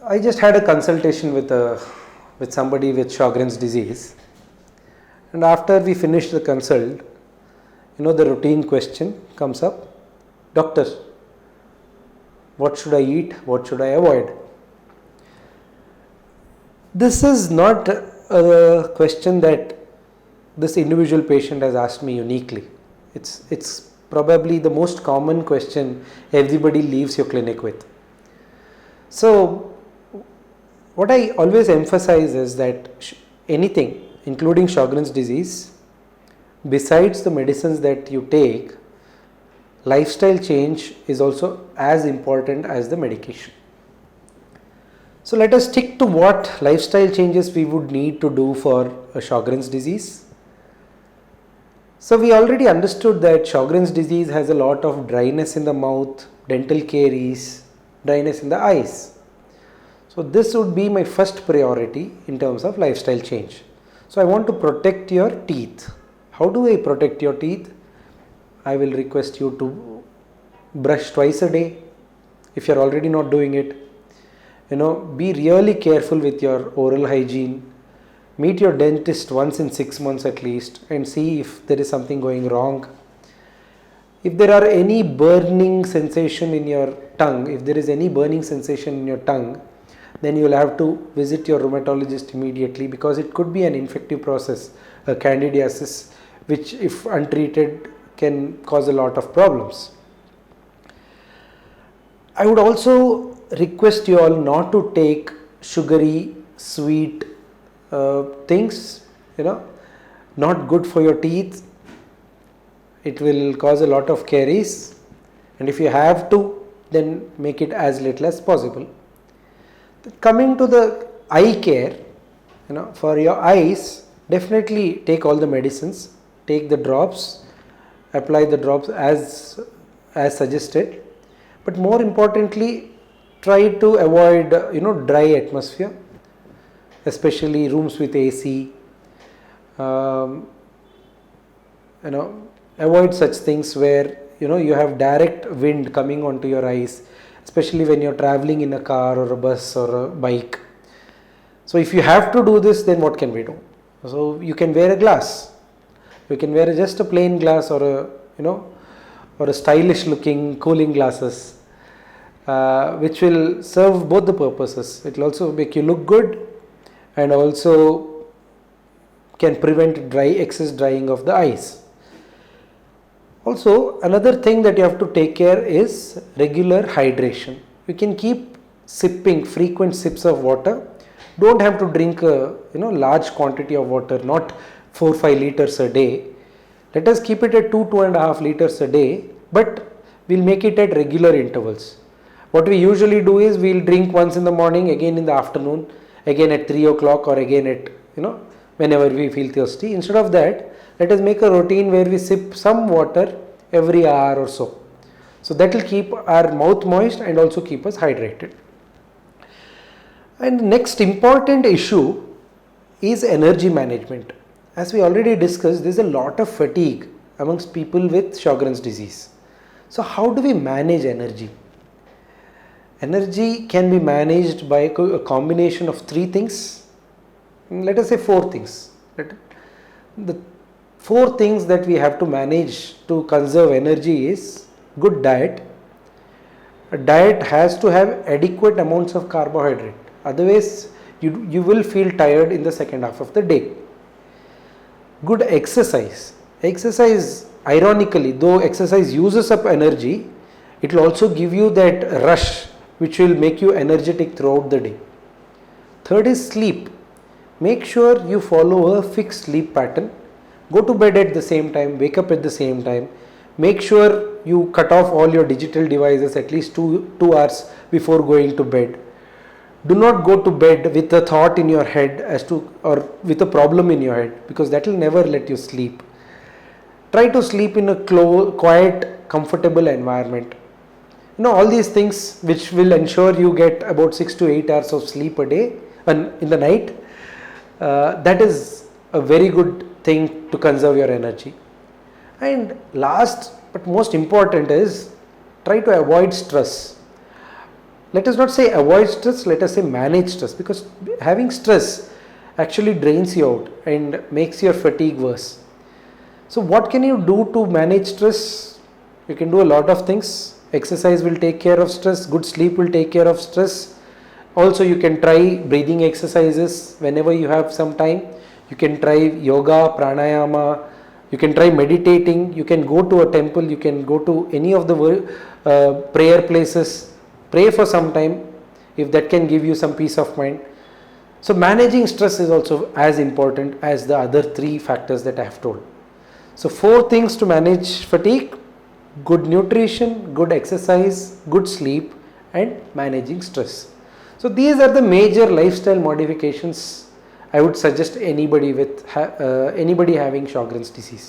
I just had a consultation with somebody with Sjogren's disease, and after we finished the consult, the routine question comes up, doctor, what should I eat, what should I avoid? This is not a question that this individual patient has asked me uniquely. It's probably the most common question everybody leaves your clinic with. So what I always emphasize is that anything, including Sjogren's disease, besides the medicines that you take, lifestyle change is also as important as the medication. So let us stick to what lifestyle changes we would need to do for a Sjogren's disease. So we already understood that Sjogren's disease has a lot of dryness in the mouth, dental caries, dryness in the eyes. So this would be my first priority in terms of lifestyle change. So I want to protect your teeth. How do I protect your teeth? I will request you to brush twice a day if you are already not doing it. Be really careful with your oral hygiene. Meet your dentist once in 6 months at least and see if there is something going wrong. If there are any burning sensation in your tongue, then you will have to visit your rheumatologist immediately, because it could be an infective process, a candidiasis, which if untreated can cause a lot of problems. I would also request you all not to take sugary, sweet things, not good for your teeth. It will cause a lot of caries, and if you have to, then make it as little as possible. Coming to the eye care, for your eyes, definitely take all the medicines, take the drops, apply the drops as suggested, but more importantly, try to avoid dry atmosphere, especially rooms with AC. Avoid such things where you have direct wind coming onto your eyes, especially when you're traveling in a car or a bus or a bike. So if you have to do this, then what can we do? So you can wear a glass. You can wear just a plain glass or a stylish looking cooling glasses, which will serve both the purposes. It will also make you look good and also can prevent excess drying of the eyes. Also, another thing that you have to take care is regular hydration. You can keep sipping frequent sips of water. Don't have to drink a large quantity of water, not 4-5 liters a day. Let us keep it at 2-2.5 liters a day, but we'll make it at regular intervals. What we usually do is we'll drink once in the morning, again in the afternoon, again at 3 o'clock, or again at whenever we feel thirsty. Instead of that, let us make a routine where we sip some water every hour or so. So that will keep our mouth moist and also keep us hydrated. And the next important issue is energy management. As we already discussed, there is a lot of fatigue amongst people with Sjogren's disease. So how do we manage energy? Energy can be managed by a combination of 3 things. Let us say 4 things. The 4 things that we have to manage to conserve energy is good diet. A diet has to have adequate amounts of carbohydrate. Otherwise, you will feel tired in the second half of the day. Good exercise. Exercise, ironically, though exercise uses up energy, it will also give you that rush which will make you energetic throughout the day. Third is sleep. Make sure you follow a fixed sleep pattern. Go to bed at the same time, wake up at the same time. Make sure you cut off all your digital devices at least 2 hours before going to bed. Do not go to bed with a thought in your head or with a problem in your head, because that will never let you sleep. Try to sleep in a quiet, comfortable environment. All these things which will ensure you get about 6 to 8 hours of sleep a day and in the night. That is a very good thing to conserve your energy. And last but most important is try to avoid stress. let us not say avoid stress, let us say manage stress, because having stress actually drains you out and makes your fatigue worse. So what can you do to manage stress? You can do a lot of things. Exercise will take care of stress, good sleep will take care of stress. Also you can try breathing exercises whenever you have some time. You can try yoga, pranayama, you can try meditating, you can go to a temple, you can go to any of the prayer places, pray for some time if that can give you some peace of mind. So managing stress is also as important as the other 3 factors that I have told. So 4 things to manage fatigue: good nutrition, good exercise, good sleep, and managing stress. So these are the major lifestyle modifications I would suggest anybody with anybody having Sjogren's disease.